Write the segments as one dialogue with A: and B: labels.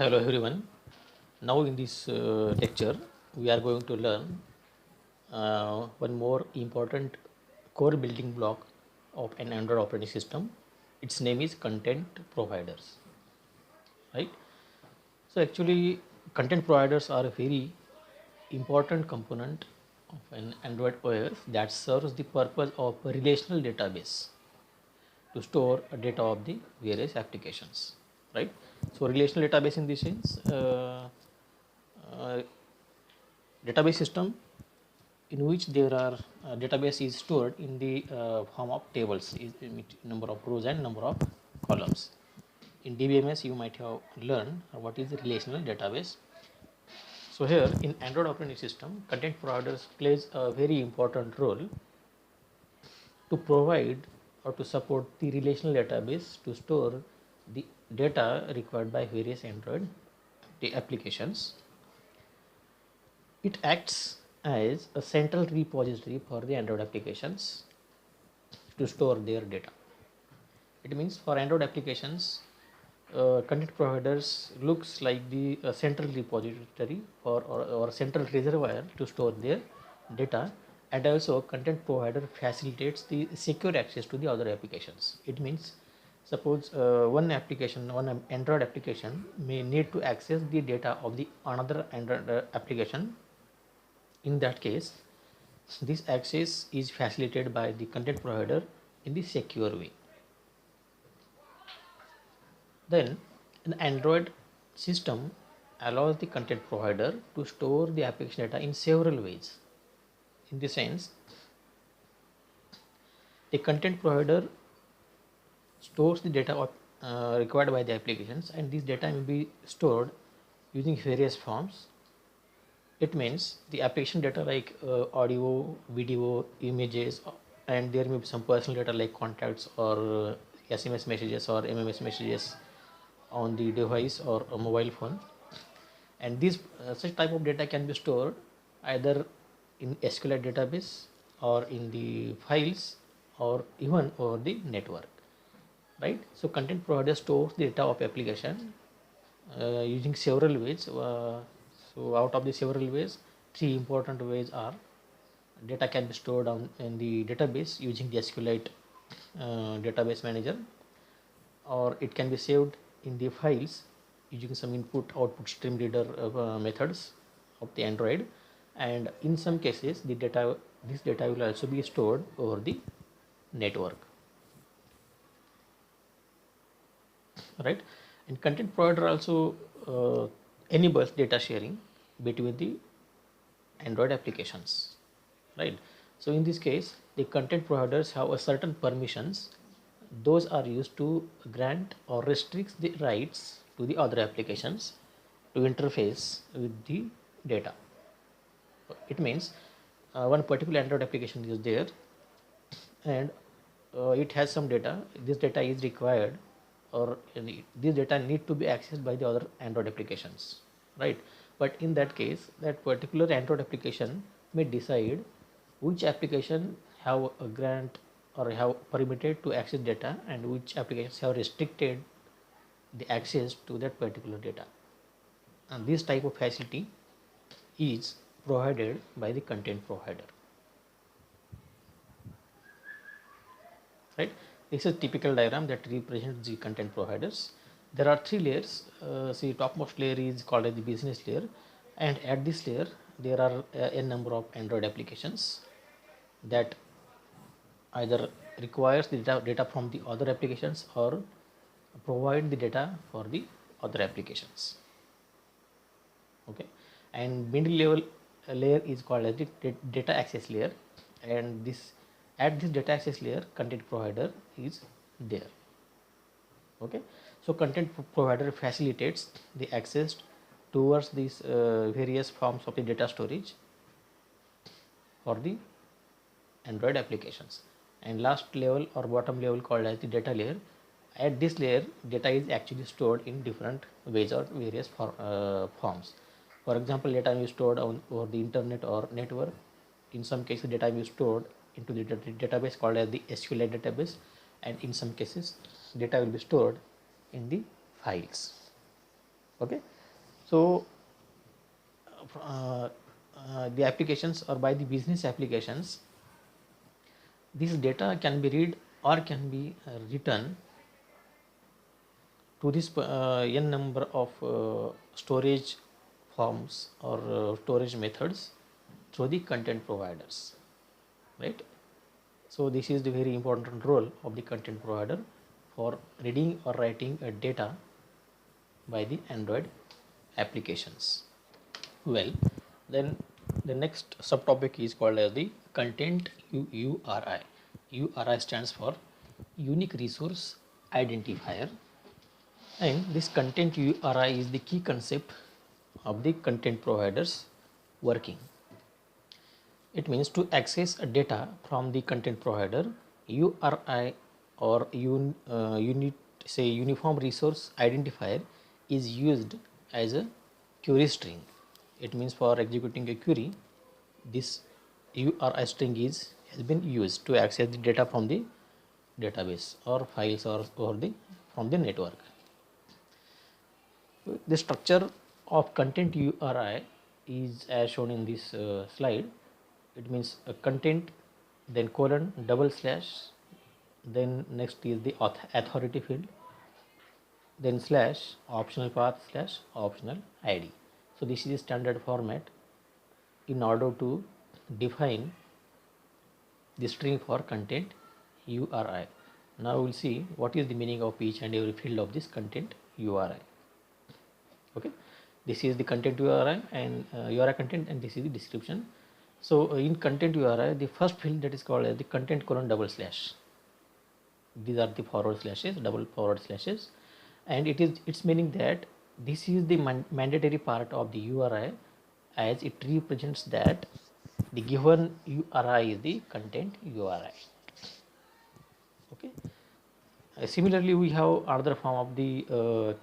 A: Hello everyone. Now in this lecture we are going to learn one more important core building block of an Android operating system. Its name is content providers, right? So actually content providers are a very important component of an Android OS that serves the purpose of a relational database to store data of the various applications, right? So relational database in this sense, uh, database system in which there are database is stored in the form of tables, is number of rows and number of columns. In DBMS you might have learned what is the relational database. So here in Android operating system, content providers plays a very important role to provide or to support the relational database to store the data required by various Android applications. It acts as a central repository for the Android applications to store their data. It means for Android applications, content providers looks like the central repository or central reservoir to store their data, and also content provider facilitates the secure access to the other applications. It means suppose one Android application may need to access the data of the another Android application. In that case, this access is facilitated by the content provider in the secure way. Then an Android system allows the content provider to store the application data in several ways. In the sense, the content provider stores the data required by the applications, and this data may be stored using various forms. It means the application data like audio, video, images, and there may be some personal data like contacts or SMS messages or MMS messages on the device or a mobile phone. And these such type of data can be stored either in SQLite database or in the files or even over the network, right? So content provider stores the data of application using several ways. So out of the several ways, three important ways are: data can be stored in the database using the SQLite database manager, or it can be saved in the files using some input output stream reader methods of the Android, and in some cases this data will also be stored over the network, right? And content provider also enables data sharing between the Android applications, right? So in this case, the content providers have a certain permissions. Those are used to grant or restrict the rights to the other applications to interface with the data. It means one particular Android application is there, and it has some data. This data is required, or this data need to be accessed by the other Android applications, right? But in that case, that particular Android application may decide which application have a grant or have permitted to access data, and which applications have restricted the access to that particular data. And this type of facility is provided by the content provider, right? This is a typical diagram that represents the content providers. There are three layers. See, topmost layer is called as the business layer, and at this layer there are a number of Android applications that either requires the data from the other applications or provide the data for the other applications. Okay, and middle level layer is called as the data access layer, and this at this data access layer content provider is there. Okay, so content provider facilitates the access towards these various forms of the data storage for the Android applications. And last level or bottom level called as the data layer. At this layer, data is actually stored in different ways or various forms. For example, data is stored over the internet or network. In some cases, data is stored into the database called as the SQLite database, and in some cases, data will be stored in the files. Okay, So the applications or by the business applications, this data can be read or can be written to this n number of storage forms or storage methods through the content providers, right? So this is the very important role of the content provider for reading or writing a data by the Android applications. Well, then the next subtopic is called as the content URI. URI stands for Unique Resource Identifier, and this content URI is the key concept of the content providers working. It means to access a data from the content provider, URI or unit say uniform resource identifier is used as a query string. It means for executing a query, this URI string has been used to access the data from the database or files or the from the network. The structure of content URI is as shown in this slide. It means a content, then colon, double slash, then next is the authority field, then slash, optional path slash optional ID. So this is the standard format in order to define the string for content URI. Now we will see what is the meaning of each and every field of this content URI. Okay, this is the content URI and URI content, and this is the description. So in content URI, the first field that is called as the content colon double slash. These are the forward slashes, double forward slashes, and it's meaning that this is the mandatory part of the URI, as it represents that the given URI is the content URI. Okay. Similarly, we have another form of the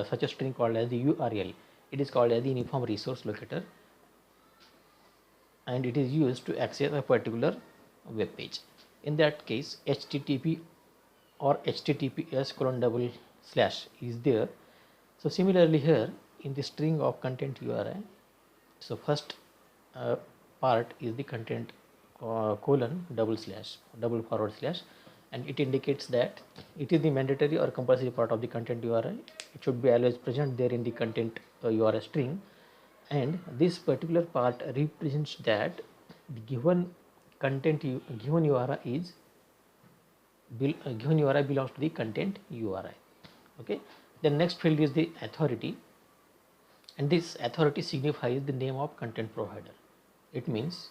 A: such a string called as the URL. It is called as the uniform resource locator, and it is used to access a particular web page. In that case, HTTP or HTTPS colon double slash is there. So similarly here in the string of content URI, so first part is the content colon double slash, double forward slash, and it indicates that it is the mandatory or compulsory part of the content URI. It should be always present there in the content URI string, and this particular part represents that the given content given URI is given URI belongs to the content URI. Okay. The next field is the authority, and this authority signifies the name of content provider. It means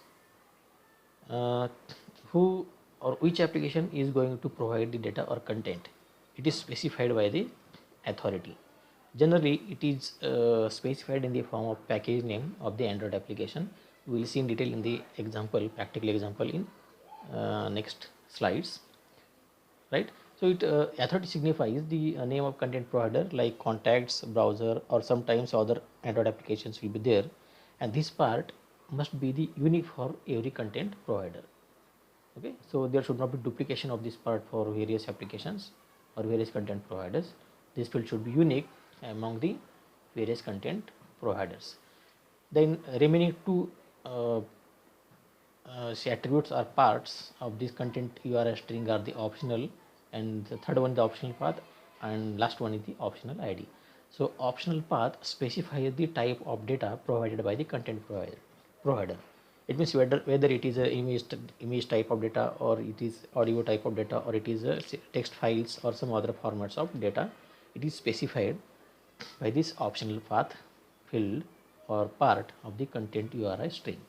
A: who or which application is going to provide the data or content. It is specified by the authority. Generally, it is specified in the form of package name of the Android application. We will see in detail in the example, practical example in next slides, right? So it authority signifies the name of content provider like contacts, browser, or sometimes other Android applications will be there, and this part must be the unique for every content provider. Okay, so there should not be duplication of this part for various applications or various content providers. This field should be unique among the various content providers. Then remaining two say attributes or parts of this content URI string are the optional, and the third one the optional path, and last one is the optional ID. So optional path specifies the type of data provided by the content provider. It means whether it is a image type of data, or it is audio type of data, or it is a text files or some other formats of data. It is specified by this optional path field or part of the content URI string.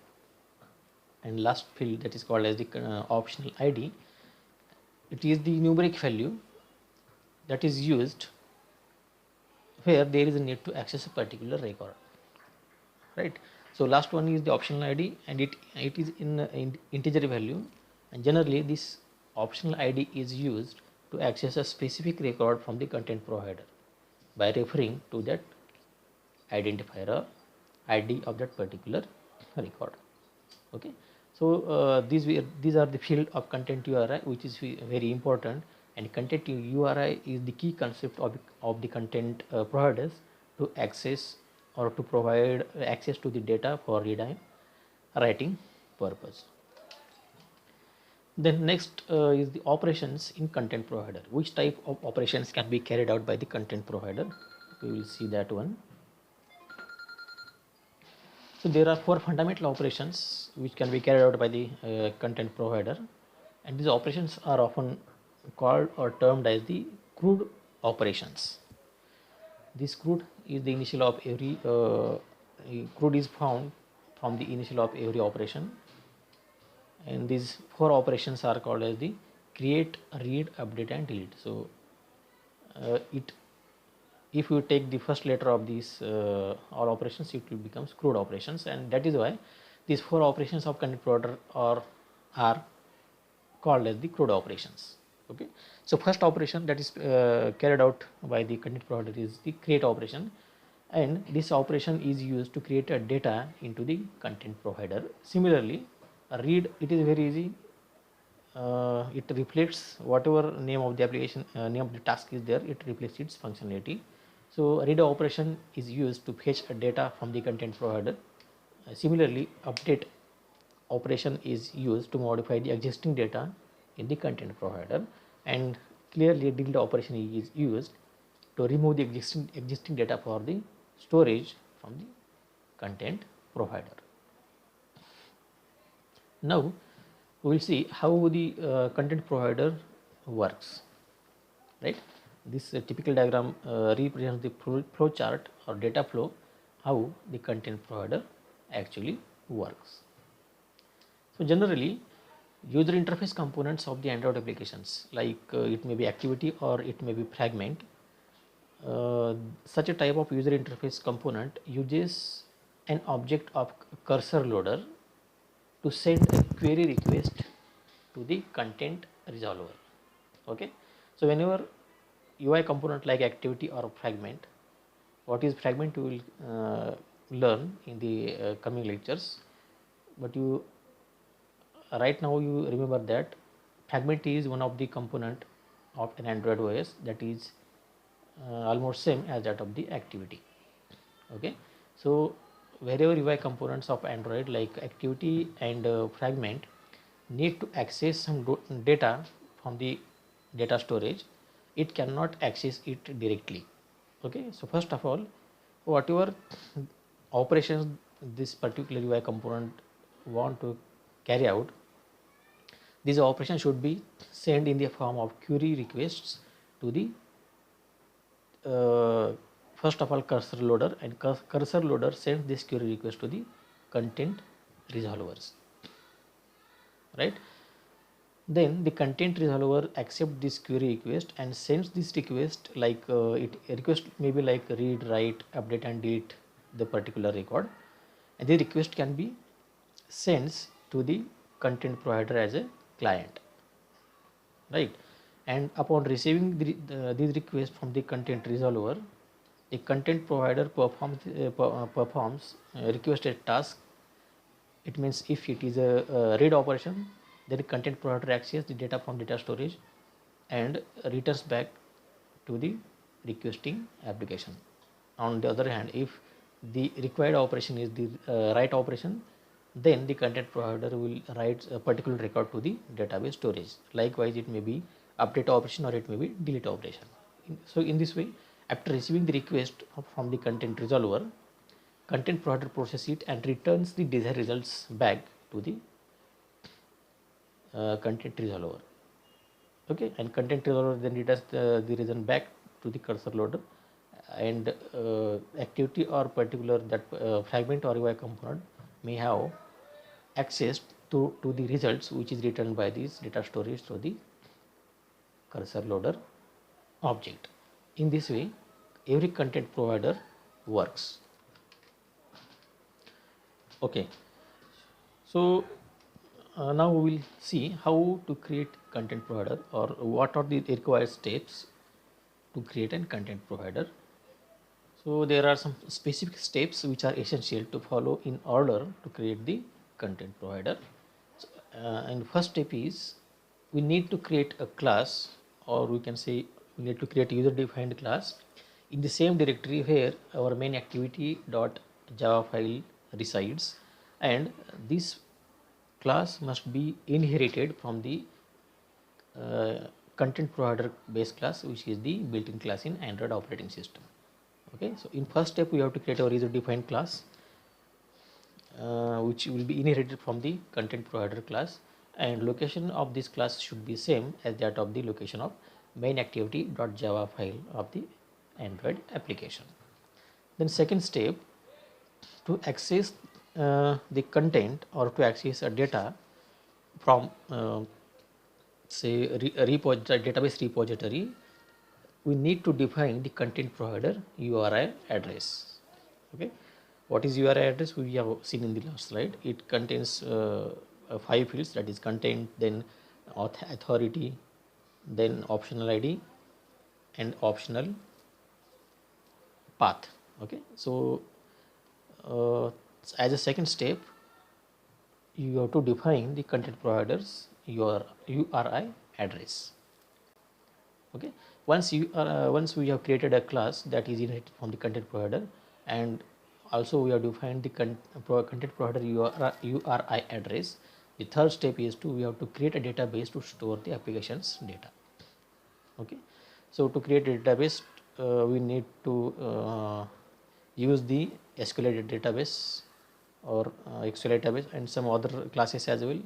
A: And last field that is called as the optional ID. It is the numeric value that is used where there is a need to access a particular record, right? So last one is the optional ID, and it is in integer value, and generally this optional ID is used to access a specific record from the content provider by referring to that identifier or ID of that particular record. Okay, so these are the field of content URI, which is very important, and content URI is the key concept of the content providers to access or to provide access to the data for read and writing purpose. Then next is the operations in content provider. Which type of operations can be carried out by the content provider? We will see that one. So there are four fundamental operations which can be carried out by the content provider, and these operations are often called or termed as the CRUD operations. This CRUD is the initial of every CRUD is found from the initial of every operation, and these four operations are called as the create, read, update, and delete. So it if you take the first letter of these all operations, it will become CRUD operations, and that is why these four operations of content provider are called as the CRUD operations. Okay, so first operation that is carried out by the content provider is the create operation, and this operation is used to create a data into the content provider. Similarly, read, it is very easy. It reflects whatever name of the application, name of the task is there, it reflects its functionality. So read operation is used to fetch a data from the content provider. Similarly, update operation is used to modify the existing data in the content provider, and clearly delete operation is used to remove the existing data for the storage from the content provider. Now we will see how the content provider works, right? This typical diagram represents the flow chart or data flow, how the content provider actually works. So generally, user interface components of the Android applications, like it may be activity or it may be fragment. Such a type of user interface component uses an object of cursor loader to send a query request to the content resolver. Okay, so whenever UI component like activity or fragment, what is fragment you will learn in the coming lectures, but you right now you remember that fragment is one of the component of an Android OS that is almost same as that of the activity. Okay, so wherever UI components of Android like activity and fragment need to access some data from the data storage, it cannot access it directly. Okay, so first of all, whatever operations this particular UI component want to carry out, these operations should be sent in the form of query requests to the first of all cursor loader, and cursor loader sends this query request to the content resolvers, right? Then the content resolver accepts this query request and sends this request, like it request maybe like read, write, update, and delete the particular record, and the request can be sent to the content provider as a client, right? And upon receiving these requests from the content resolver, the content provider performs requested task. It means if it is a read operation, then the content provider accesses the data from data storage and returns back to the requesting application. On the other hand, if the required operation is the write operation, then the content provider will write a particular record to the database storage. Likewise, it may be update operation or it may be delete operation. So in this way, after receiving the request from the content resolver, content provider processes it and returns the desired results back to the content resolver. Okay, and content resolver then returns the result back to the cursor loader, and activity or particular that fragment or UI component may have access to the results which is returned by this data storage to the cursor loader object. In this way, every content provider works. Okay, so now we will see how to create content provider, or what are the required steps to create a content provider. So there are some specific steps which are essential to follow in order to create the content provider. So, and first step is we need to create a class, or we can say we need to create a user defined class in the same directory where our main activity dot java file resides, and this class must be inherited from the content provider base class, which is the built-in class in Android operating system. Okay, so in first step we have to create our user defined class which will be inherited from the content provider class, and location of this class should be same as that of the location of main activity.java file of the Android application. Then second step, to access the content or to access a data from say a database repository, we need to define the content provider URI address. Okay, what is URI address? We have seen in the last slide. It contains 5 fields, that is content, then authority, then optional ID, and optional path. Okay, so as a second step, you have to define the content provider's URI address. Okay, once we have created a class that is inherited from the content provider, and also we have defined the content provider URI address, the third step is we have to create a database to store the application's data. Okay, so to create a database we need to use the SQLite database or SQLite database and some other classes as well.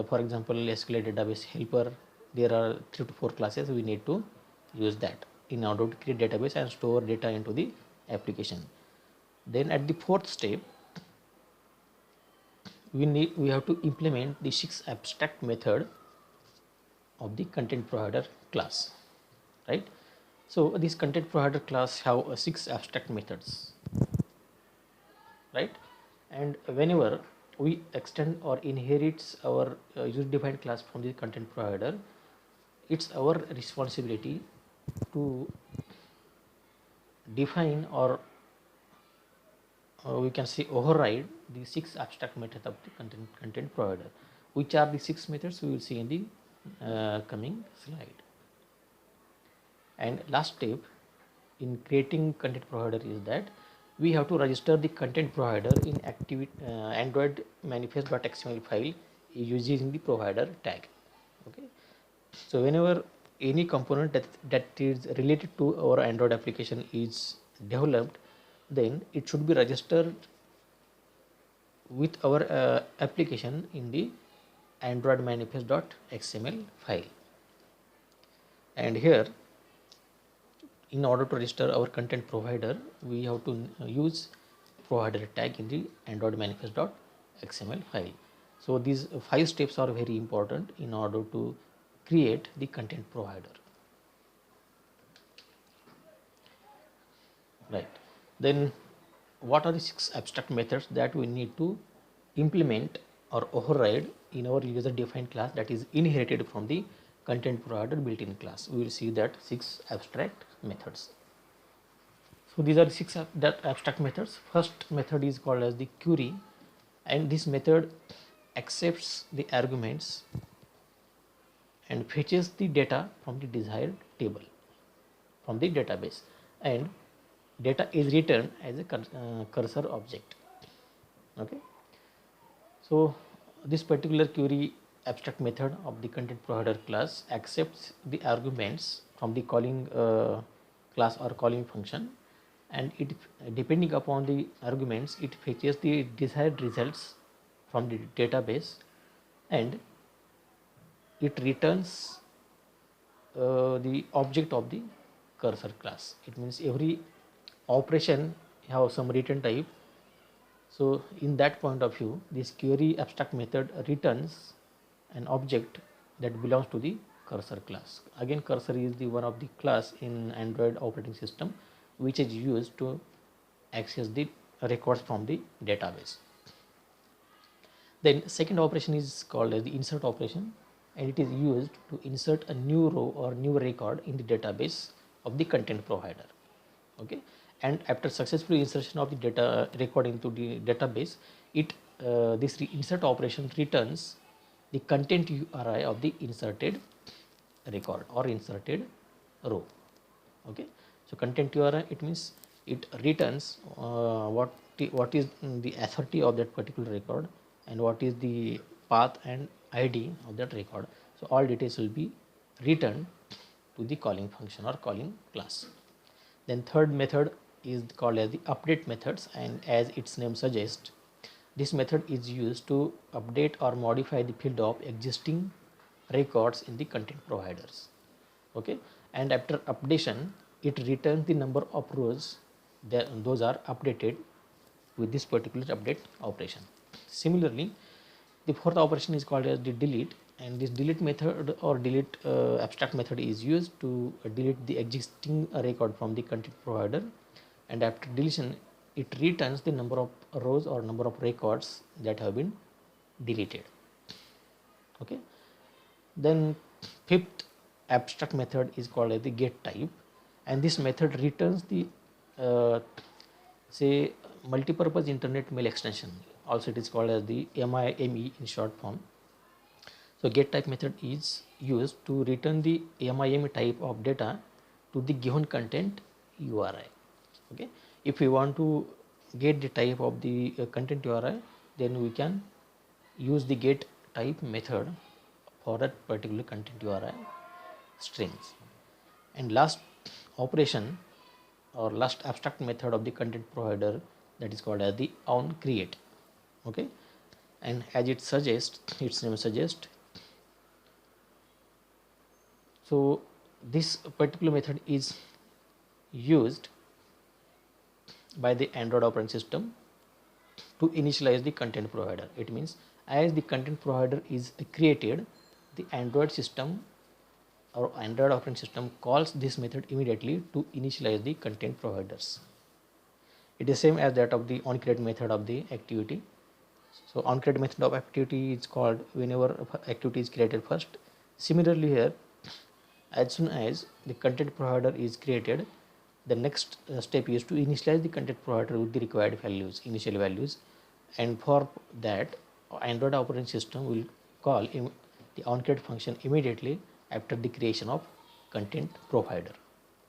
A: For example, SQLite database helper, there are 3 to 4 classes. We need to use that in order to create database and store data into the application. Then at the fourth step, we have to implement the 6 abstract method of the content provider class, right? So this content provider class have 6 abstract methods, right? And whenever we extend or inherits our user defined class from the content provider, it's our responsibility to define or we can say override the 6 abstract methods of the content provider. Which are the 6 methods we will see in the coming slide. And last step in creating content provider is that we have to register the content provider in Android manifest.xml file using the provider tag. Okay, so whenever any component that is related to our Android application is developed, then it should be registered with our application in the Android manifest.xml file. And here, in order to register our content provider, we have to use provider tag in the Android manifest.xml file. So these 5 steps are very important in order to create the content provider. Right. Then what are the 6 abstract methods that we need to implement or override in our user defined class that is inherited from the content provider built-in class? We will see that 6 abstract methods. So these are 6 abstract methods. First method is called as the query, and this method accepts the arguments and fetches the data from the desired table from the database, and data is returned as a cursor object. Okay, so this particular query abstract method of the content provider class accepts the arguments from the calling class or calling function, and it, depending upon the arguments, it fetches the desired results from the database, and it returns the object of the cursor class. It means every operation have some return type. So in that point of view, this query abstract method returns an object that belongs to the cursor class. Again, cursor is the one of the class in Android operating system which is used to access the records from the database. Then second operation is called as the insert operation, and it is used to insert a new row or new record in the database of the content provider. Okay, and after successful insertion of the data record into the database, this insert operation returns the content URI of the inserted record or inserted row. Okay, So content URI, it means it returns what is the authority of that particular record and what is the path and ID of that record. So all details will be returned to the calling function or calling class. Then third method is called as the update methods, and as its name suggests, this method is used to update or modify the field of existing records in the content providers. Okay, and after updation it returns the number of rows that those are updated with this particular update operation. Similarly, the fourth operation is called as the delete, and this delete method or delete abstract method is used to delete the existing record from the content provider, and after deletion it returns the number of rows or number of records that have been deleted. Okay, then fifth abstract method is called as the get type, and this method returns the say multipurpose internet mail extension, also it is called as the MIME in short form. So get type method is used to return the MIME type of data to the given content URI. Okay, if we want to get the type of the content URI, then we can use the get type method for that particular content URI strings. And last operation or last abstract method of the content provider, that is called as the on create. Okay, and as it suggests, its name suggests, so this particular method is used by the Android operating system to initialize the content provider. It means as the content provider is created, the Android system or Android operating system calls this method immediately to initialize the content providers. It is same as that of the onCreate method of the activity. So onCreate method of activity is called whenever activity is created first. Similarly here, as soon as the content provider is created, the next step is to initialize the content provider with the required values, initial values, and for that Android operating system will call the onCreate function immediately after the creation of content provider.